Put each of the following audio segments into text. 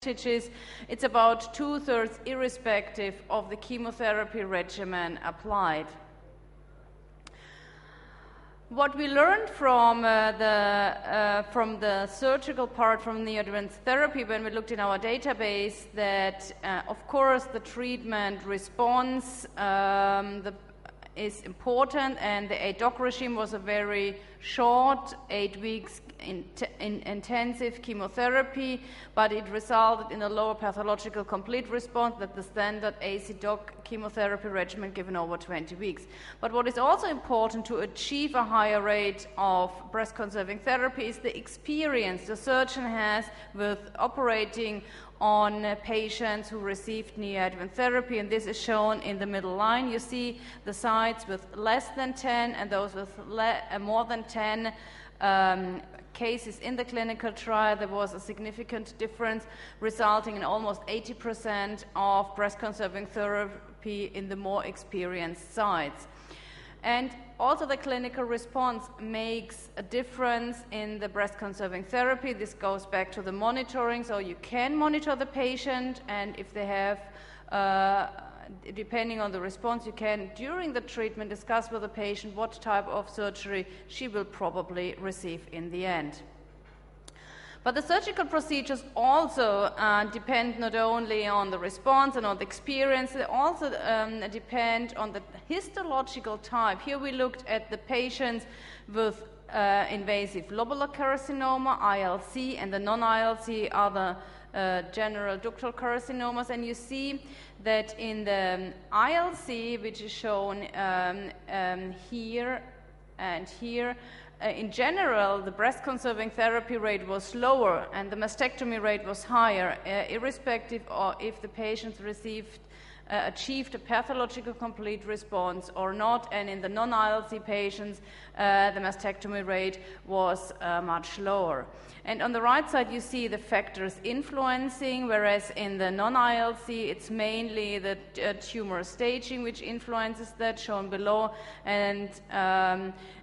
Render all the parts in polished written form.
Is it's about 2/3 irrespective of the chemotherapy regimen applied. What we learned from the surgical part from neoadjuvant therapy when we looked in our database that of course the treatment response is important, and the ADOC regime was a very short 8 weeks intensive chemotherapy, but it resulted in a lower pathological complete response than the standard AC-DOC chemotherapy regimen given over 20 weeks. But what is also important to achieve a higher rate of breast conserving therapy is the experience the surgeon has with operating on patients who received neoadjuvant therapy, and this is shown in the middle line. You see the sites with less than 10 and those with more than 10 cases in the clinical trial. There was a significant difference resulting in almost 80% of breast conserving therapy in the more experienced sites. And also the clinical response makes a difference in the breast conserving therapy. This goes back to the monitoring, so you can monitor the patient, and if they have depending on the response, you can, during the treatment, discuss with the patient what type of surgery she will probably receive in the end. But the surgical procedures also depend not only on the response and on the experience, they also depend on the histological type. Here we looked at the patients with invasive lobular carcinoma, ILC, and the non-ILC are the general ductal carcinomas, and you see that in the ILC, which is shown here and here, in general, the breast conserving therapy rate was lower and the mastectomy rate was higher, irrespective of if the patients achieved a pathological complete response or not, and in the non-ILC patients, the mastectomy rate was much lower. And on the right side, you see the factors influencing, whereas in the non-ILC, it's mainly the tumor staging which influences that, shown below, and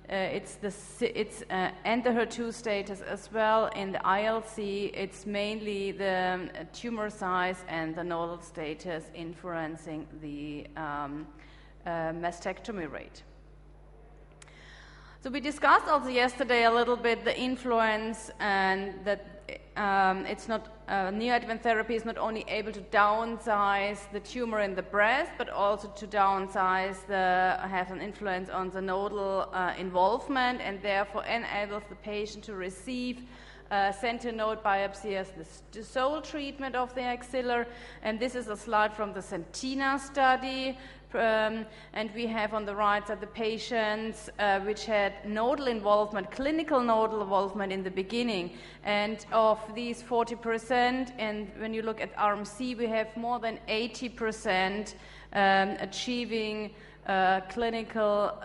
it's the HER2 status as well. In the ILC, it's mainly the tumor size and the nodal status influencing the mastectomy rate. So we discussed also yesterday a little bit the influence, and that it's not neoadjuvant therapy is not only able to downsize the tumor in the breast, but also to have an influence on the nodal involvement, and therefore enables the patient to receive sentinel node biopsy as the sole treatment of the axilla. And this is a slide from the Sentina study. And we have on the right side the patients which had nodal involvement, clinical nodal involvement in the beginning. And of these 40%, and when you look at arm C, we have more than 80% achieving clinical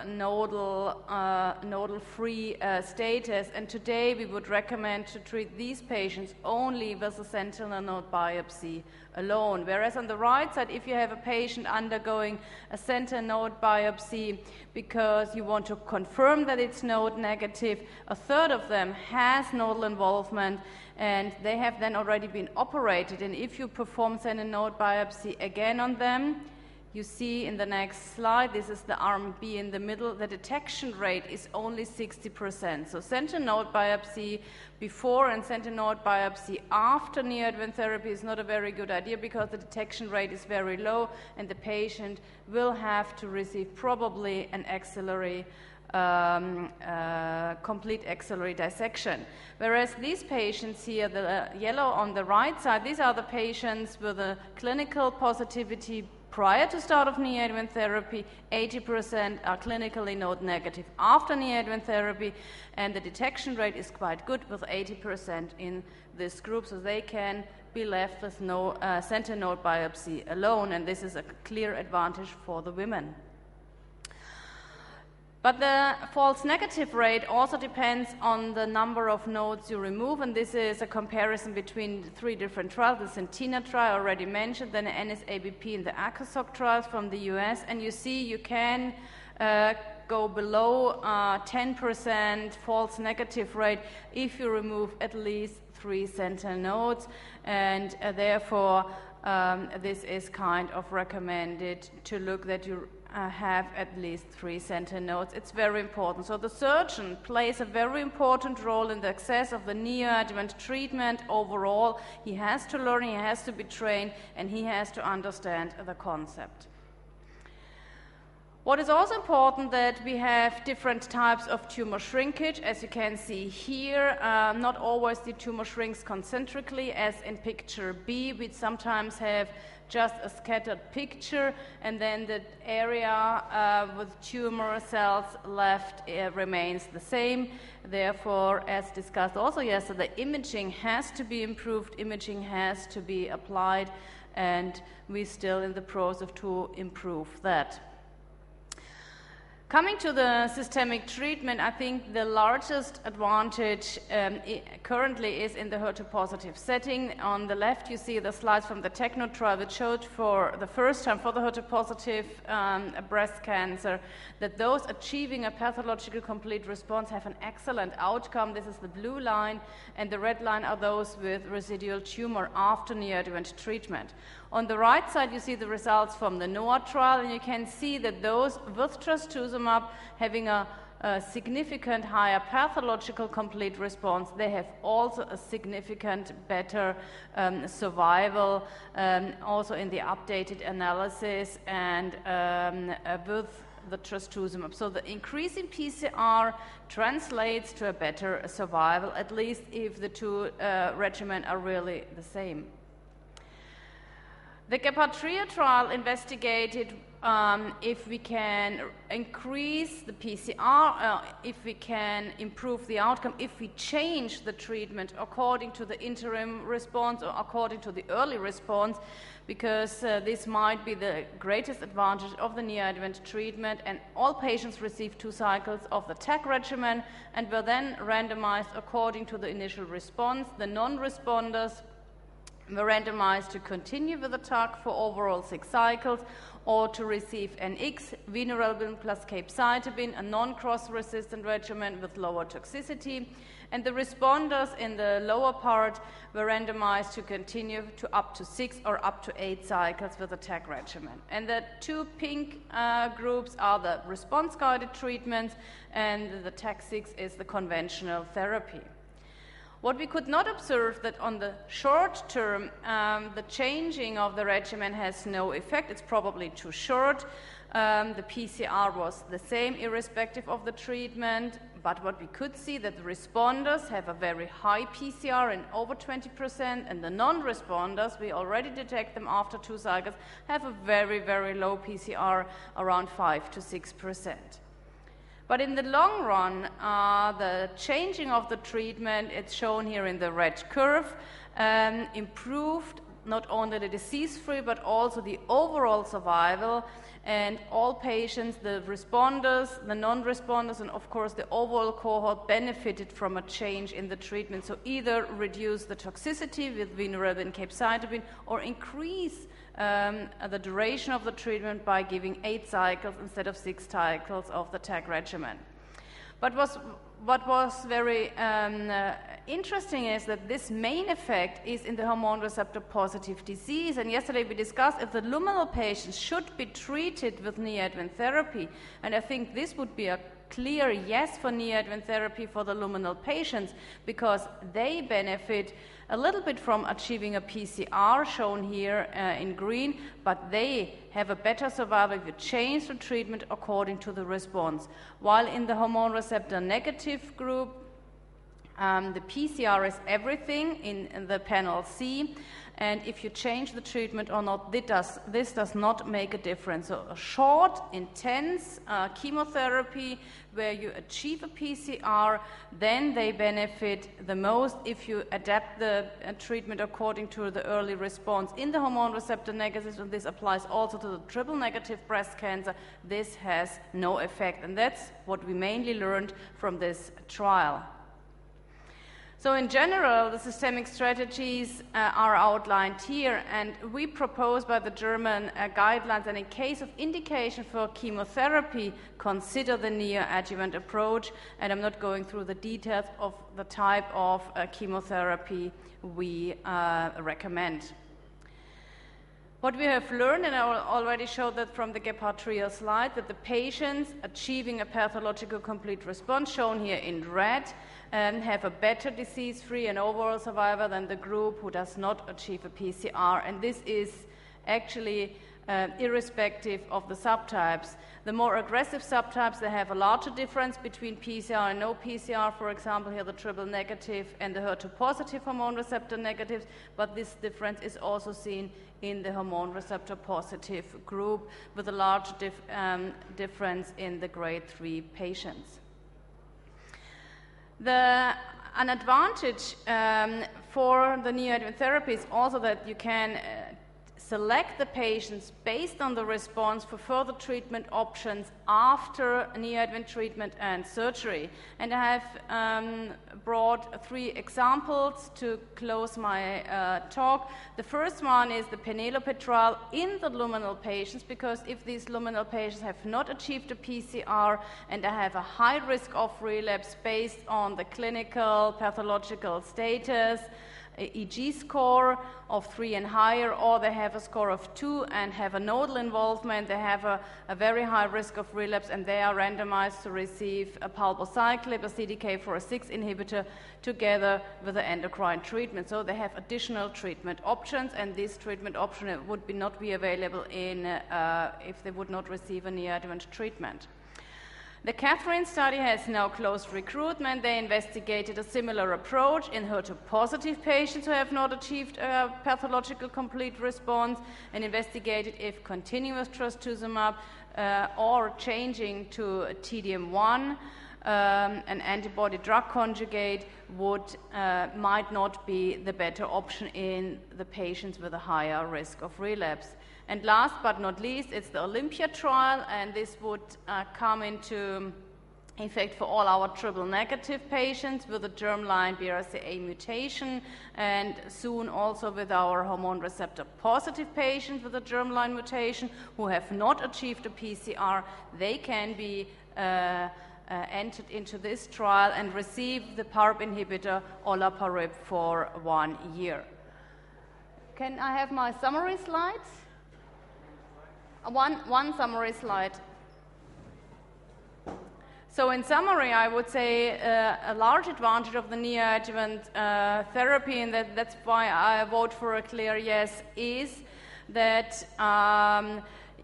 nodal-free status. And today we would recommend to treat these patients only with a sentinel node biopsy alone. Whereas on the right side, if you have a patient undergoing a sentinel node biopsy because you want to confirm that it's node negative, a third of them has nodal involvement, and they have then already been operated. And if you perform sentinel node biopsy again on them, you see in the next slide, this is the arm B in the middle, the detection rate is only 60%. So sentinel node biopsy before and sentinel node biopsy after neoadjuvant therapy is not a very good idea because the detection rate is very low, and the patient will have to receive probably an axillary complete axillary dissection. Whereas these patients here, the yellow on the right side, these are the patients with a clinical positivity prior to start of neoadjuvant therapy. 80% are clinically node negative after neoadjuvant therapy, and the detection rate is quite good with 80% in this group, so they can be left with no sentinel node biopsy alone, and this is a clear advantage for the women. But the false negative rate also depends on the number of nodes you remove, and this is a comparison between 3 different trials, the Sentina trial already mentioned, then the NSABP and the ACOSOC trials from the US, and you see you can go below 10% false negative rate if you remove at least 3 sentinel nodes, and therefore this is kind of recommended to look that you have at least 3 sentinel nodes. It's very important. So the surgeon plays a very important role in the success of the neoadjuvant treatment overall. He has to learn, he has to be trained, and he has to understand the concept. What is also important that we have different types of tumor shrinkage. As you can see here, not always the tumor shrinks concentrically, as in picture B. We sometimes have just a scattered picture, and then the area with tumor cells left remains the same. Therefore, as discussed also yesterday, imaging has to be improved, imaging has to be applied, and we're still in the process to improve that. Coming to the systemic treatment, I think the largest advantage currently is in the HER2-positive setting. On the left, you see the slides from the Techno trial that showed for the first time for the HER2-positive breast cancer that those achieving a pathological complete response have an excellent outcome. This is the blue line, and the red line are those with residual tumor after neoadjuvant treatment. On the right side, you see the results from the Noah trial, and you can see that those with trastuzumab having a significant higher pathological complete response, they have also a significant better survival, also in the updated analysis and with the trastuzumab. So the increase in PCR translates to a better survival, at least if the two regimens are really the same. The GEPATRIA trial investigated if we can increase the PCR, if we can improve the outcome, if we change the treatment according to the interim response or according to the early response, because this might be the greatest advantage of the neoadjuvant treatment. And all patients received 2 cycles of the TAC regimen and were then randomized according to the initial response. The non-responders were randomized to continue with the TAC for overall 6 cycles or to receive NX, vinorelbine plus capecitabine, a non-cross-resistant regimen with lower toxicity. And the responders in the lower part were randomized to continue to up to 6 or up to 8 cycles with the TAC regimen. And the 2 pink groups are the response-guided treatments, and the TAC6 is the conventional therapy. What we could not observe that on the short term, the changing of the regimen has no effect. It's probably too short. The PCR was the same irrespective of the treatment, but what we could see that the responders have a very high PCR in over 20%, and the non-responders, we already detect them after 2 cycles, have a very, very low PCR, around 5 to 6%. But in the long run, the changing of the treatment, it's shown here in the red curve, improved not only the disease-free but also the overall survival, and all patients, the responders, the non-responders, and of course the overall cohort benefited from a change in the treatment. So either reduce the toxicity with vinorelbine and capecitabine or increase the duration of the treatment by giving 8 cycles instead of 6 cycles of the TAC regimen. But what was very interesting is that this main effect is in the hormone receptor positive disease. And yesterday we discussed if the luminal patients should be treated with neoadjuvant therapy. And I think this would be a clear yes for neoadjuvant therapy for the luminal patients, because they benefit a little bit from achieving a PCR, shown here in green, but they have a better survival if you change the treatment according to the response. While in the hormone receptor negative group, the PCR is everything in the panel C, and if you change the treatment or not, this does not make a difference. So a short, intense chemotherapy where you achieve a PCR, then they benefit the most if you adapt the treatment according to the early response. In the hormone receptor negative, and this applies also to the triple negative breast cancer, this has no effect, and that's what we mainly learned from this trial. So in general, the systemic strategies are outlined here, and we propose by the German guidelines that in case of indication for chemotherapy, consider the neoadjuvant approach, and I'm not going through the details of the type of chemotherapy we recommend. What we have learned, and I already showed that from the Gebhardt-Trial slide, that the patients achieving a pathological complete response, shown here in red, have a better disease-free and overall survival than the group who does not achieve a PCR. And this is actually irrespective of the subtypes. The more aggressive subtypes, they have a larger difference between PCR and no PCR. For example, here the triple negative and the HER2 positive hormone receptor negatives, but this difference is also seen in the hormone receptor positive group with a large difference in the grade 3 patients. An advantage for the neoadjuvant therapy is also that you can select the patients based on the response for further treatment options after neoadjuvant treatment and surgery. And I have brought 3 examples to close my talk. The first one is the Penelope trial in the luminal patients, because if these luminal patients have not achieved a PCR and have a high risk of relapse based on the clinical pathological status, EG score of 3 and higher, or they have a score of 2 and have a nodal involvement, they have a very high risk of relapse, and they are randomized to receive a palbociclib, a CDK4/6 inhibitor, together with the endocrine treatment. So they have additional treatment options, and this treatment option would not be available if they would not receive a neoadjuvant treatment. The Catherine study has now closed recruitment. They investigated a similar approach in HER2-positive patients who have not achieved a pathological complete response, and investigated if continuous trastuzumab or changing to TDM1, an antibody drug conjugate, might not be the better option in the patients with a higher risk of relapse. And last but not least, it's the Olympia trial, and this would come into effect for all our triple-negative patients with a germline BRCA mutation, and soon also with our hormone receptor-positive patients with a germline mutation who have not achieved a PCR. They can be entered into this trial and receive the PARP inhibitor olaparib for 1 year. Can I have my summary slides? One summary slide. So in summary, I would say a large advantage of the neoadjuvant therapy, and that's why I vote for a clear yes, is that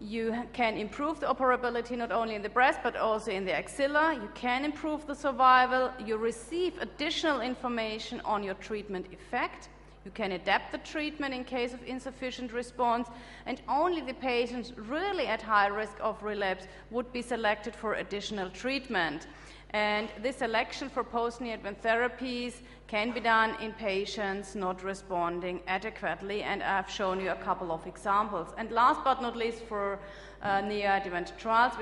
you can improve the operability not only in the breast but also in the axilla. You can improve the survival. You receive additional information on your treatment effect. You can adapt the treatment in case of insufficient response, and only the patients really at high risk of relapse would be selected for additional treatment. And this selection for post-neoadjuvant therapies can be done in patients not responding adequately, and I've shown you a couple of examples. And last but not least, for neoadjuvant trials,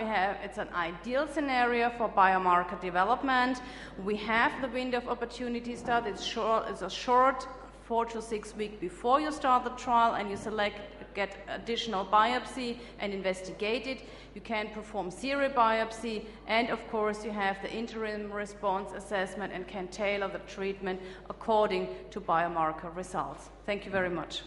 it's an ideal scenario for biomarker development. We have the window of opportunity start. It's a short 4 to 6 weeks before you start the trial, and you get additional biopsy and investigate it. You can perform serial biopsy, and of course you have the interim response assessment and can tailor the treatment according to biomarker results. Thank you very much.